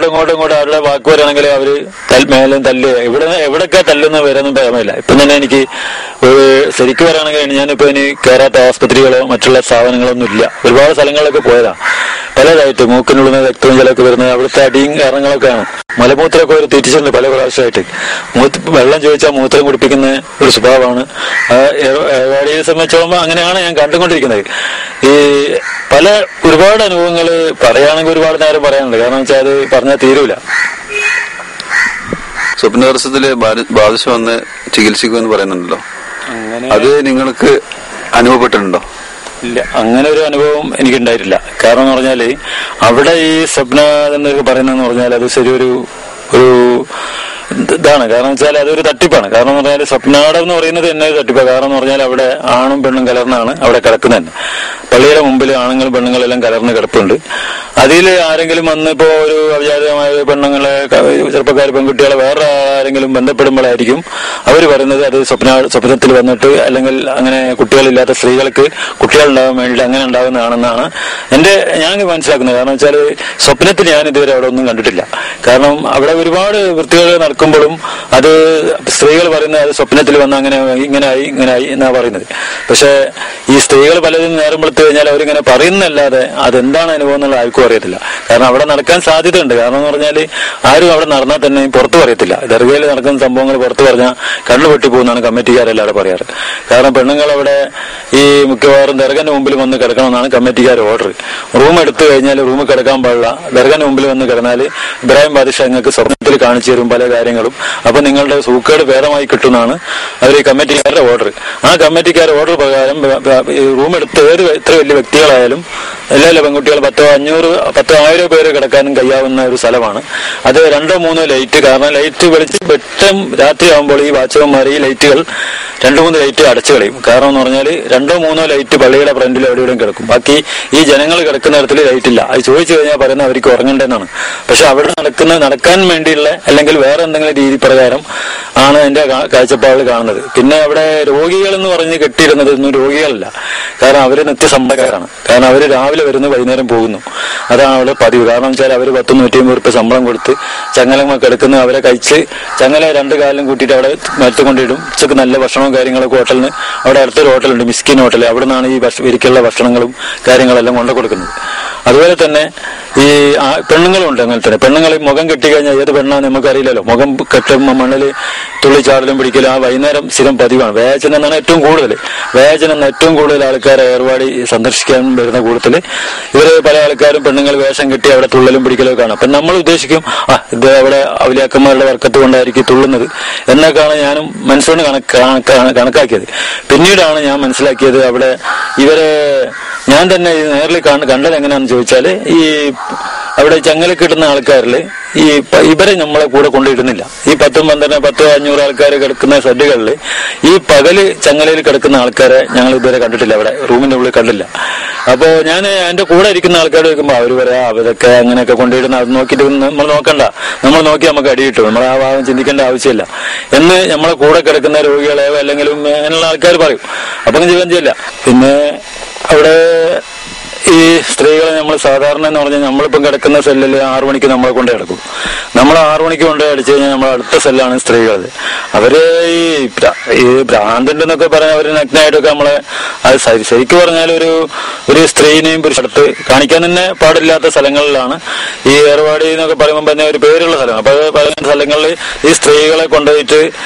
അങ്ങോട്ടും അവരുടെ വാക്ക് വരികയാണെങ്കിൽ അവര് മേലും തല്ല് എവിടെയൊക്കെ തല്ലുന്ന വരാനും ഭയമില്ല. ഇപ്പം തന്നെ എനിക്ക് ശരിക്കും പറയുകയാണെങ്കിൽ ഞാനിപ്പോ ഇനി കയറാത്ത ആസ്പത്രികളോ മറ്റുള്ള സ്ഥാപനങ്ങളൊന്നും ഇല്ല. ഒരുപാട് സ്ഥലങ്ങളിലൊക്കെ പോയതാ. പലതായിട്ട് മൂക്കിനുള്ളിൽ രക്തവും ജലമൊക്കെ വരുന്നത് അവിടുത്തെ അടിയും കാരണങ്ങളൊക്കെയാണ്. മലമൂത്രമൊക്കെ ഒരു തിരിച്ചിട്ടുണ്ട് പല പ്രാവശ്യമായിട്ട്. വെള്ളം ചോദിച്ചാൽ മൂത്രം കുടിപ്പിക്കുന്ന ഒരു സ്വഭാവമാണ്. ഏർവാടിയെ സംബന്ധിച്ചോളം അങ്ങനെയാണ് ഞാൻ കണ്ടുകൊണ്ടിരിക്കുന്നത്. ഈ ഒരുപാട് അനുഭവങ്ങൾ പറയുകയാണെങ്കിൽ ഒരുപാട് നേരം പറയാനുണ്ട്. കാരണം വെച്ചാൽ അത് പറഞ്ഞാൽ തീരൂല. സ്വപ്നദർശനത്തില് ബാധിച്ചു വന്ന് ചികിത്സിക്കുമെന്ന് പറയുന്നുണ്ടല്ലോ, അത് നിങ്ങൾക്ക് അനുഭവപ്പെട്ടിട്ടുണ്ടോ? ഇല്ല, അങ്ങനെ ഒരു അനുഭവം എനിക്കുണ്ടായിട്ടില്ല. കാരണം എന്ന് പറഞ്ഞാല് അവിടെ ഈ സ്വപ്ന എന്നൊക്കെ പറയുന്നതെന്ന് പറഞ്ഞാൽ അത് ശരിയൊരു ഇതാണ്. കാരണം വെച്ചാൽ അതൊരു തട്ടിപ്പാണ്. കാരണം എന്ന് പറഞ്ഞാൽ സ്വപ്നാടം എന്ന് പറയുന്നത് തന്നെ ഒരു തട്ടിപ്പാണ്. കാരണം എന്ന് പറഞ്ഞാൽ അവിടെ ആണും പെണ്ണും കലർന്നാണ് അവിടെ കിടക്കുന്നത് തന്നെ. പള്ളിയുടെ മുമ്പിൽ ആണുങ്ങളും പെണ്ണുങ്ങളെല്ലാം കലർന്ന് കിടപ്പുണ്ട്. അതിൽ ആരെങ്കിലും വന്ന് ഇപ്പോ ഒരു അവിചാരിതമായ പെണ്ണുങ്ങളെ ചെറുപ്പക്കാർ പെൺകുട്ടികളെ വേറെ ആരെങ്കിലും ബന്ധപ്പെടുമ്പോഴായിരിക്കും അവർ പറയുന്നത് അത് സ്വപ്നത്തിൽ വന്നിട്ട് അല്ലെങ്കിൽ അങ്ങനെ കുട്ടികളില്ലാത്ത സ്ത്രീകൾക്ക് കുട്ടികളുണ്ടാവാൻ വേണ്ടി അങ്ങനെ ഉണ്ടാകുന്നതാണെന്നാണ് ഞാൻ മനസ്സിലാക്കുന്നത്. കാരണം വെച്ചാൽ സ്വപ്നത്തിൽ ഞാൻ ഇതുവരെ അവിടെ ഒന്നും കണ്ടിട്ടില്ല. കാരണം അവിടെ ഒരുപാട് വൃത്തികൾ നടക്കുമ്പോഴും അത് സ്ത്രീകൾ പറയുന്നത് അത് സ്വപ്നത്തിൽ വന്ന് ഇങ്ങനായി എന്നാ പറയുന്നത്. പക്ഷെ ഈ സ്ത്രീകൾ പലതും നേരം വെളുത്തു കഴിഞ്ഞാൽ അവരിങ്ങനെ പറയുന്നല്ലാതെ അതെന്താണ് അനുഭവം എന്നുള്ള ആർക്കും അറിയത്തില്ല. കാരണം അവിടെ നടക്കാൻ സാധ്യതയുണ്ട്. കാരണം എന്ന് പറഞ്ഞാൽ ആരും അവിടെ നടന്നാൽ തന്നെ പുറത്തു പറയത്തില്ല. ദർഗയിൽ നടക്കുന്ന സംഭവങ്ങൾ പുറത്തു പറഞ്ഞാൽ കണ്ണു പൊട്ടിപ്പോകുന്നതാണ് കമ്മിറ്റിക്കാരെല്ലാം അവിടെ പറയാറ്. കാരണം പെണ്ണുങ്ങൾ അവിടെ ഈ മിക്കവാറും ദർഗന്റെ മുമ്പിൽ വന്ന് കിടക്കണമെന്നാണ് കമ്മിറ്റിക്കാർ ഓർഡർ. റൂം എടുത്തു കഴിഞ്ഞാൽ റൂമിൽ കിടക്കാൻ പാടില്ല. ദർഗന്റെ മുമ്പിൽ വന്ന് കിടന്നാൽ ഇബ്രാഹിം ബാദിഷ നിങ്ങൾക്ക് സ്വപ്നത്തിൽ കാണിച്ചു തരും പല കാര്യങ്ങളും. അപ്പൊ നിങ്ങളുടെ സൂക്കേട് ഭേദമായി കിട്ടുന്നതാണ് അവർ ഈ കമ്മിറ്റിക്കാരുടെ ഓർഡർ. ആ കമ്മിറ്റിക്കാരുടെ ഓർഡർ പ്രകാരം റൂം എടുത്ത് എത്ര വലിയ വ്യക്തികളായാലും എല്ലാ പെൺകുട്ടികൾ 10,000 പേര് കിടക്കാനും കഴിയാവുന്ന ഒരു സ്ഥലമാണ് അത്. 2-3 ലൈറ്റ്, കാരണം ലൈറ്റ് വെളിച്ച് വെട്ടം രാത്രിയാകുമ്പോൾ ഈ വാച്ചകന്മാർ ഈ ലൈറ്റുകൾ 2-3 ലൈറ്റ് അടച്ചു കളയും. കാരണം എന്ന് പറഞ്ഞാൽ 2-3 ലൈറ്റ് പള്ളിയുടെ ഫ്രണ്ടിൽ എവിടെയും കിടക്കും. ബാക്കി ഈ ജനങ്ങൾ കിടക്കുന്ന ഇടത്തിൽ ലൈറ്റ് ഇല്ല. അത് ചോദിച്ചു കഴിഞ്ഞാൽ പറയുന്നത് അവർക്ക് ഉറങ്ങണ്ടെന്നാണ്. പക്ഷെ അവിടെ നടക്കാൻ വേണ്ടിയുള്ള അല്ലെങ്കിൽ വേറെ എന്തെങ്കിലും രീതി പ്രകാരം ആണ് എന്റെ കാഴ്ചപ്പാടിൽ കാണുന്നത്. പിന്നെ അവിടെ രോഗികൾ എന്ന് പറഞ്ഞ് കെട്ടിയിരുന്നത് ഒന്നും രോഗികളല്ല. കാരണം അവര് നിത്യസമ്പന്നരാണ്. കാരണം അവര് രാവിലെ വരുന്നു വൈകുന്നേരം പോകുന്നു. അതാണ് അവിടെ പതിവ്. കാരണം വെച്ചാൽ അവര് 100-150 രൂപ ശമ്പളം കൊടുത്ത് ചങ്ങലമ്മ കിടക്കുന്നു. അവരെ കഴിച്ച് ചങ്ങല 2 കാലിലും കൂട്ടിയിട്ട് അവിടെ മറ്റുകൊണ്ടിടും. ഉച്ചക്ക് നല്ല ഭക്ഷണവും കാര്യങ്ങളൊക്കെ ഹോട്ടലിന് അവിടെ അടുത്തൊരു ഹോട്ടലുണ്ട്, മിസ്കിൻ ഹോട്ടൽ. അവിടെ നിന്നാണ് ഈ ഇരിക്കുള്ള ഭക്ഷണങ്ങളും കാര്യങ്ങളെല്ലാം കൊണ്ടു കൊടുക്കുന്നത്. അതുപോലെ തന്നെ ഈ പെണ്ണുങ്ങളുണ്ട് അങ്ങനെ തന്നെ. പെണ്ണുങ്ങൾ മുഖം കെട്ടിക്കഴിഞ്ഞാൽ ഏത് പെണ്ണാന്ന് നമുക്കറിയില്ലല്ലോ. മുഖം കെട്ടുമ്പോൾ മണ്ണില് തുള്ളിച്ചാടലും പിടിക്കലും ആ വൈകുന്നേരം സ്ഥിരം പതിവാണ്. വേചനം എന്നാണ് ഏറ്റവും കൂടുതൽ ആൾക്കാരെ ഏർവാടി സന്ദർശിക്കാൻ വരുന്ന കൂട്ടത്തില് ഇവര് പല ആൾക്കാരും പെണ്ണുങ്ങൾ വേഷം കെട്ടി അവിടെ തുള്ളലും പിടിക്കലും കാണാം. അപ്പൊ നമ്മൾ ഉദ്ദേശിക്കും ഇത് അവിടെ ഔലിയാക്കന്മാരുടെ വർക്കത്ത് കൊണ്ടായിരിക്കും തുള്ളുന്നത് എന്നൊക്കെയാണ് ഞാനും മനസ്സുകൊണ്ട് കണക്കാക്കിയത്. പിന്നീടാണ് ഞാൻ മനസ്സിലാക്കിയത് അവിടെ ഞാൻ തന്നെ നേരിൽ കണ്ടത് എങ്ങനെയാണെന്ന് ചോദിച്ചാല് ഈ അവിടെ ചങ്ങല കിട്ടുന്ന ആൾക്കാരില് ഇവരെ നമ്മളെ കൂടെ കൊണ്ടിടുന്നില്ല. ഈ 10-500 ആൾക്കാർ കിടക്കുന്ന ഷെഡുകളിൽ ഈ പകല് ചങ്ങലയിൽ കിടക്കുന്ന ആൾക്കാരെ ഞങ്ങൾ ഇതുവരെ കണ്ടിട്ടില്ല. അവിടെ റൂമിന്റെ ഉള്ളിൽ കണ്ടില്ല. അപ്പോ ഞാൻ എന്റെ കൂടെ ഇരിക്കുന്ന ആൾക്കാർ ചോദിക്കുമ്പോൾ അവര് പറയാ അവരൊക്കെ അങ്ങനെയൊക്കെ കൊണ്ടിടുന്ന അത് നോക്കിയിട്ട് നമ്മൾ നോക്കണ്ട, നമ്മൾ നോക്കി നമുക്ക് അടി കിട്ടും, നമ്മൾ ആ ഭാഗം ചിന്തിക്കേണ്ട ആവശ്യമില്ല എന്ന് നമ്മളെ കൂടെ കിടക്കുന്ന രോഗികളെ അല്ലെങ്കിലും അങ്ങനെയുള്ള ആൾക്കാർ പറയും. അപ്പൊ ജീവൻ ചെയ്യില്ല. പിന്നെ അവിടെ ഈ സ്ത്രീകളെ നമ്മൾ സാധാരണ എന്ന് പറഞ്ഞാൽ നമ്മളിപ്പം കിടക്കുന്ന സെല്ലിൽ 6 മണിക്ക് നമ്മളെ കൊണ്ട് കിടക്കും. നമ്മൾ 6 മണിക്ക് കൊണ്ട് അടിച്ചു കഴിഞ്ഞാൽ നമ്മൾ അടുത്ത സെല്ലാണ് സ്ത്രീകൾ. അവര് ഈ ഭ്രാന്തണ്ടെന്നൊക്കെ പറഞ്ഞാൽ അവര് നഗ്നായിട്ടൊക്കെ നമ്മളെ അത് ശരിക്കും പറഞ്ഞാൽ ഒരു സ്ത്രീനെയും പുരുഷടുത്ത് കാണിക്കാൻ തന്നെ പാടില്ലാത്ത സ്ഥലങ്ങളിലാണ് ഈ ഏർവാടി എന്നൊക്കെ പറയുമ്പോൾ തന്നെ ഒരു പേരുള്ള സ്ഥലമാണ്. അപ്പൊ പല സ്ഥലങ്ങളിൽ ഈ സ്ത്രീകളെ കൊണ്ടുപോയിട്ട്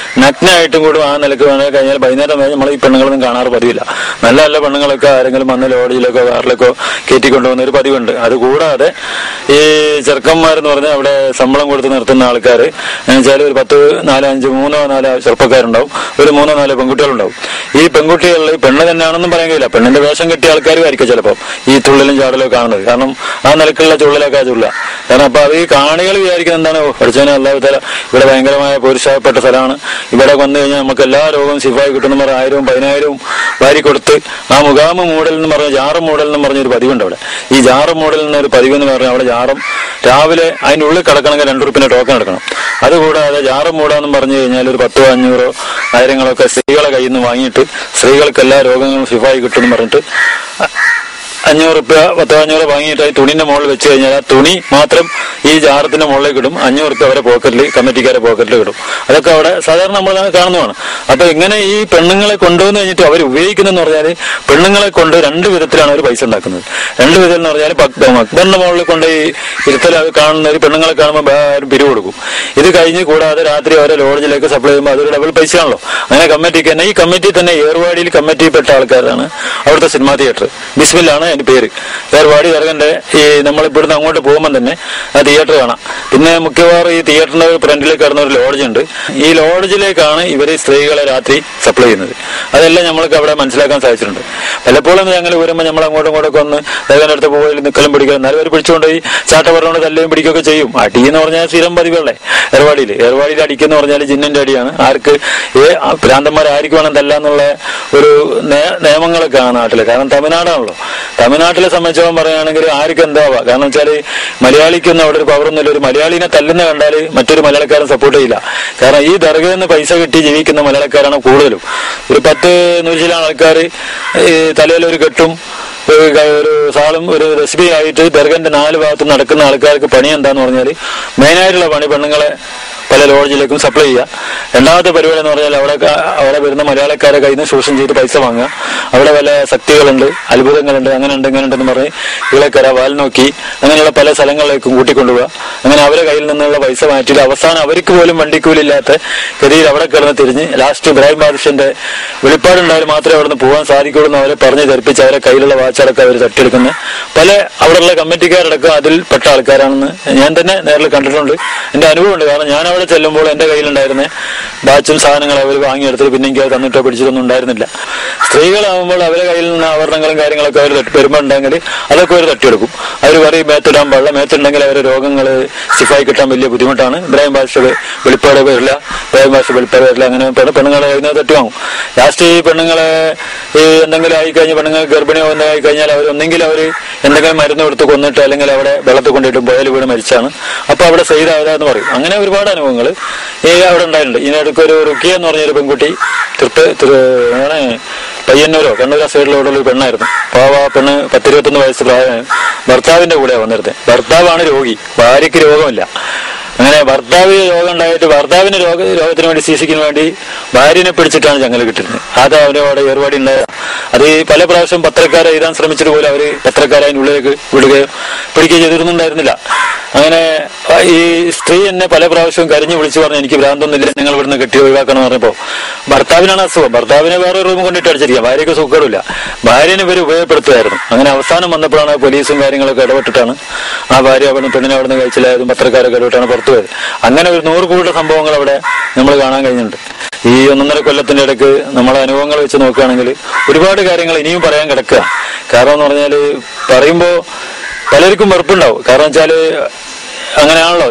നഗ്നായിട്ടും കൂടെ ആ നിലക്ക് വേണമെങ്കിൽ കഴിഞ്ഞാൽ വൈകുന്നേരം നമ്മൾ ഈ പെണ്ണുങ്ങളൊന്നും കാണാറ് പതിവില്ല. നല്ല നല്ല പെണ്ണുങ്ങളൊക്കെ ആരെങ്കിലും വന്ന് ലോഡ്ജിലൊക്കെ കാറിലൊക്കെ കയറ്റിക്കൊണ്ടുപോകുന്ന ഒരു പതിവുണ്ട്. അതുകൂടാതെ ഈ ചെറുക്കന്മാരെന്ന് പറഞ്ഞാൽ അവിടെ ശമ്പളം കൊടുത്ത് നിർത്തുന്ന ആൾക്കാർ എന്നുവെച്ചാൽ ഒരു 3-4 ചെറുപ്പക്കാരുണ്ടാവും, ഒരു 3-4 പെൺകുട്ടികളുണ്ടാവും. ഈ പെൺകുട്ടികളിൽ പെണ്ണ് തന്നെയാണെന്നും പറയാൻ കഴിയില്ല. പെണ്ണിന്റെ വേഷം കെട്ടിയ ആൾക്കാരും ആയിരിക്കും ചിലപ്പോൾ ഈ തുള്ളലും ചാടലും കാണുന്നത്. കാരണം ആ നിലക്കുള്ള ചുള്ളലൊക്കെ ചുള്ള. കാരണം അപ്പൊ അത് ഈ കാണികൾ വിചാരിക്കുന്നത് എന്താണ്, പഠിച്ചവനെ അല്ലാതെ തല ഇവിടെ ഭയങ്കരമായ പുരുഷപ്പെട്ട സ്ഥലമാണ്, ഇവിടെ വന്നു കഴിഞ്ഞാൽ നമുക്ക് എല്ലാ രോഗവും ശിഫായി കിട്ടുന്ന പറഞ്ഞ 1000-10,000 വാരി കൊടുത്ത് ആ മുഖാമ മൂടൽ എന്ന് പറഞ്ഞ ജാറം മൂടൽ എന്ന് പറഞ്ഞൊരു പതിവുണ്ട് അവിടെ. ഈ ജാറം മൂടൽ എന്നൊരു പതിവ് എന്ന് പറഞ്ഞാൽ അവിടെ ജാറം രാവിലെ അതിൻ്റെ ഉള്ളിൽ കിടക്കണമെങ്കിൽ 2 ഉറുപ്പിന്റെ ടോക്കൺ എടുക്കണം. അതുകൂടാതെ ജാറം മൂടാന്ന് പറഞ്ഞു കഴിഞ്ഞാൽ ഒരു 10-500 ആയിരങ്ങളൊക്കെ സ്ത്രീകളെ കയ്യിൽ നിന്ന് വാങ്ങിയിട്ട് സ്ത്രീകൾക്ക് എല്ലാ രോഗങ്ങളും ശിഫായി കിട്ടുമെന്ന് പറഞ്ഞിട്ട് 500 രൂപ 10-500 വാങ്ങിയിട്ട് തുണിന്റെ മുകളിൽ വെച്ച് കഴിഞ്ഞാൽ ആ തുണി മാത്രം ഈ ജാറത്തിന്റെ മുകളിലേക്ക് ഇടും. 500 രൂപ അവരെ പോക്കറ്റിൽ, കമ്മിറ്റിക്കാരെ പോക്കറ്റിൽ ഇടും. അതൊക്കെ അവിടെ സാധാരണ നമ്മൾ കാണുന്നതാണ്. അപ്പൊ ഇങ്ങനെ ഈ പെണ്ണുങ്ങളെ കൊണ്ടുവന്ന് കഴിഞ്ഞിട്ട് അവർ ഉപയോഗിക്കുന്നതെന്ന് പറഞ്ഞാല് പെണ്ണുങ്ങളെ കൊണ്ട് 2 വിധത്തിലാണ് അവർ പൈസ ഉണ്ടാക്കുന്നത്. 2 വിധം എന്ന് പറഞ്ഞാൽ അക്ബറിന്റെ മുകളിൽ കൊണ്ട് ഈ ഇരുത്തൽ കാണുന്ന ഒരു പെണ്ണുങ്ങളെ കാണുമ്പോൾ പിരിവ് കൊടുക്കും. ഇത് കഴിഞ്ഞ് കൂടാതെ രാത്രി അവരെ ലോഡ്ജിലേക്ക് സപ്ലൈ ചെയ്യുമ്പോൾ അതൊരു ഡബിൾ പൈസയാണല്ലോ. അങ്ങനെ കമ്മിറ്റിക്ക് തന്നെ, ഈ കമ്മിറ്റി തന്നെ ഏർവാടിയിൽ കമ്മിറ്റിയിൽപ്പെട്ട ആൾക്കാരാണ് അവിടുത്തെ സിനിമാ തിയേറ്റർ. ബിസ്മില്ലാണ് അതിന്റെ പേര്. ഏർവാടി ദർഗന്റെ ഈ നമ്മളിവിടുന്ന് അങ്ങോട്ട് പോകുമ്പോൾ തന്നെ ആ തിയേറ്റർ കാണാം. പിന്നെ മിക്കവാറും ഈ തിയേറ്ററിന്റെ ഫ്രണ്ടിലേക്ക് കിടന്ന ഒരു ലോഡ്ജ് ഉണ്ട്. ഈ ലോഡ്ജിലേക്കാണ് ഇവര് സ്ത്രീകളെ രാത്രി സപ്ലൈ ചെയ്യുന്നത്. അതെല്ലാം നമ്മൾക്ക് അവിടെ മനസ്സിലാക്കാൻ സാധിച്ചിട്ടുണ്ട്. പലപ്പോഴും ഞങ്ങൾ വരുമ്പോൾ നമ്മൾ അങ്ങോട്ടും ഇങ്ങോട്ടൊക്കെ ഒന്ന് ദർഗന്റെ അടുത്ത് പോയി നിക്കലും പിടിക്കുക, എന്നാലും അവർ പിടിച്ചുകൊണ്ട് ഈ ചാട്ട പറഞ്ഞുകൊണ്ട് തല്ലുകയും പിടിക്കുകയൊക്കെ ചെയ്യും. അടി എന്ന് പറഞ്ഞാൽ സ്ഥിരം പതിവുകളെ ഏർവാടിയിൽ അടിക്കെന്ന് പറഞ്ഞാൽ ജിന്നിന്റെ അടിയാണ്. ആർക്ക് ഭ്രാന്തന്മാർ ആർക്ക് വേണം തല്ലാന്നുള്ള ഒരു നിയമങ്ങളൊക്കെയാണ് നാട്ടില്. കാരണം തമിഴ്നാടാണല്ലോ. തമിഴ്നാട്ടിലെ സംബന്ധിച്ചോളം പറയുകയാണെങ്കിൽ ആർക്കും എന്താവാം. കാരണം വെച്ചാൽ മലയാളിക്കൊന്നും അവിടെ ഒരു പവറൊന്നുമില്ല. ഒരു മലയാളിനെ തല്ലുന്ന കണ്ടാൽ മറ്റൊരു മലയാളക്കാരൻ സപ്പോർട്ട് ചെയ്യില്ല. കാരണം ഈ ദർഗയിൽ നിന്ന് പൈസ കിട്ടി ജീവിക്കുന്ന മലയാളക്കാരാണ് കൂടുതലും. ഒരു 10-100 ആൾക്കാർ തലയിൽ ഒരു കെട്ടും ഒരു സാളും ഒരു റെസിപ്പി ആയിട്ട് ദർഗന്റെ 4 ഭാഗത്തും നടക്കുന്ന ആൾക്കാർക്ക് പണി എന്താന്ന് പറഞ്ഞാൽ മെയിനായിട്ടുള്ള പണി പെണ്ണുങ്ങളെ പല ലോഡ്ജിലേക്കും സപ്ലൈ ചെയ്യുക. രണ്ടാമത്തെ പരിപാടി എന്ന് പറഞ്ഞാൽ അവിടെ വരുന്ന മലയാളക്കാരെ കയ്യിൽ നിന്ന് ശോഷണം ചെയ്ത് പൈസ വാങ്ങുക. അവിടെ പല ശക്തികളുണ്ട്, അത്ഭുതങ്ങളുണ്ട്, അങ്ങനെ ഉണ്ട് ഇങ്ങനെ ഉണ്ടെന്ന് പറഞ്ഞ് ഇളക്കര വാൽ നോക്കി അങ്ങനെയുള്ള പല സ്ഥലങ്ങളിലേക്കും കൂട്ടിക്കൊണ്ടുപോവുക. അങ്ങനെ അവരെ കയ്യിൽ നിന്നുള്ള പൈസ മാറ്റിയിട്ട് അവസാനം അവർക്ക് പോലും വണ്ടിക്കൂലില്ലാത്ത ഗതിയിൽ അവിടെ കിടന്ന് തിരിഞ്ഞ് ലാസ്റ്റ് ഇബ്രാഹിം ബാദുഷന്റെ വെളിപ്പാടുണ്ടായാലും മാത്രമേ അവിടെ നിന്ന് പോകാൻ സാധിക്കുള്ളൂ എന്ന് അവരെ പറഞ്ഞ് ധരിപ്പിച്ച് അവരെ കയ്യിലുള്ള വാച്ചടക്കം അവർ തട്ടിയെടുക്കുന്ന പല അവിടെയുള്ള കമ്മിറ്റിക്കാരടക്കം അതിൽപ്പെട്ട ആൾക്കാരാണെന്ന് ഞാൻ തന്നെ നേരിൽ കണ്ടിട്ടുണ്ട്. എന്റെ അനുഭവമുണ്ട്. കാരണം ഞാൻ അവിടെ ചെല്ലുമ്പോൾ എന്റെ കയ്യിലുണ്ടായിരുന്ന ബാച്ചും സാധനങ്ങൾ അവർ വാങ്ങിയെടുത്തിട്ട് പിന്നെ എനിക്ക് അത് തന്നിട്ടോ പിടിച്ചിട്ടൊന്നും ഉണ്ടായിരുന്നില്ല. സ്ത്രീകളാവുമ്പോൾ അവരെ കയ്യിൽ നിന്ന് ആഭരണങ്ങളും കാര്യങ്ങളൊക്കെ അവർ വരുമ്പോൾ ഉണ്ടെങ്കിൽ അതൊക്കെ അവർ തട്ടിയെടുക്കും. അവർ പറയും മേത്തിടാൻ പാടില്ല, മേത്തുണ്ടെങ്കിൽ അവരെ രോഗങ്ങൾ സ്റ്റിഫായി കിട്ടാൻ വലിയ ബുദ്ധിമുട്ടാണ്. ഇബ്രാഹിം ബാദുഷ വെളിപ്പാട് വരില്ല, അങ്ങനെ പെണ്ണുങ്ങളെ കയ്യിൽ നിന്ന് തട്ടി വാങ്ങും. ലാസ്റ്റ് ഈ പെണ്ണുങ്ങളെ എന്തെങ്കിലും ആയിക്കഴിഞ്ഞ് പെണ്ണുങ്ങൾ ഗർഭിണിയോ എന്തായി കഴിഞ്ഞാൽ ഒന്നെങ്കിൽ അവർ എന്തെങ്കിലും മരുന്ന് കൊടുത്ത് കൊന്നിട്ട് അല്ലെങ്കിൽ അവിടെ വെള്ളത്തിൽ കൊണ്ടിട്ടും പുഴയിൽ വീണ് മരിച്ചാണ്. അപ്പൊ അവിടെ സൈദാവതെന്ന് പറയും. അങ്ങനെ ഒരുപാട് അനുഭവങ്ങൾ അവിടെ ഉണ്ടായിട്ടുണ്ട്. ഇതിനിടയ്ക്ക് ഒരു റുക്കിയ എന്ന് പറഞ്ഞൊരു പെൺകുട്ടി പയ്യന്നൂരോ കണ്ണൂർ സൈഡിലോടുള്ള ഒരു പെണ്ണായിരുന്നു. പാവ പെണ്ണ് 10-21 വയസ്സ് പ്രായമാണ്. ഭർത്താവിന്റെ കൂടെ വന്നിരുന്നത്. ഭർത്താവാണ് രോഗി, ഭാര്യയ്ക്ക് രോഗമില്ല. അങ്ങനെ ഭർത്താവിന് രോഗം ഉണ്ടായിട്ട് ഭർത്താവിന് രോഗത്തിന് വേണ്ടി ചികിത്സിക്കാൻ വേണ്ടി ഭാര്യനെ പിടിച്ചിട്ടാണ് ചങ്ങല കിട്ടുന്നത്. അത് അവരവിടെ ഏർപാടി ഉണ്ടായത്. അത് പല പ്രാവശ്യം പത്രക്കാരെ എഴുതാൻ ശ്രമിച്ചിട്ട് പോലും അവര് പത്രക്കാരെ അതിനുള്ളിലേക്ക് വിടുകയോ പിടിക്കുകയോ ചെയ്തിരുന്നുണ്ടായിരുന്നില്ല. അങ്ങനെ ഈ സ്ത്രീ എന്നെ പല പ്രാവശ്യവും കരഞ്ഞു വിളിച്ചു പറഞ്ഞു, എനിക്ക് ഭ്രാന്തൊന്നുമില്ല, നിങ്ങൾ ഇവിടുന്ന് കെട്ടി ഒഴിവാക്കണം പറഞ്ഞപ്പോ ഭർത്താവിനാണ് അസുഖം. ഭർത്താവിനെ വേറെ റൂം കൊണ്ടിട്ട് അടിച്ചിരിക്കുക, ഭാര്യയ്ക്ക് സുഖമില്ല. ഭാര്യനെ ഇവർ ഉപയോഗപ്പെടുത്തുമായിരുന്നു. അങ്ങനെ അവസാനം വന്നപ്പോഴാണ് പോലീസും കാര്യങ്ങളൊക്കെ ഇടപെട്ടിട്ടാണ് ആ ഭാര്യ അവിടെ പെണ്ണിനെ അവിടെ നിന്ന് കഴിച്ചില്ലായതും പത്രക്കാരൊക്കെ ഇടപെട്ടാണ് പുറത്തു പോയത്. അങ്ങനെ ഒരു 100 കൂടുതൽ സംഭവങ്ങൾ അവിടെ നമ്മൾ കാണാൻ കഴിഞ്ഞിട്ടുണ്ട്. ഈ 1.5 കൊല്ലത്തിന്റെ ഇടയ്ക്ക് നമ്മളെ അനുഭവങ്ങൾ വെച്ച് നോക്കുകയാണെങ്കിൽ ഒരുപാട് കാര്യങ്ങൾ ഇനിയും പറയാൻ കിടക്കുക. കാരണം എന്ന് പറഞ്ഞാല് പറയുമ്പോ പലർക്കും വെറുപ്പുണ്ടാവും. കാരണം വെച്ചാല് അങ്ങനെയാണല്ലോ.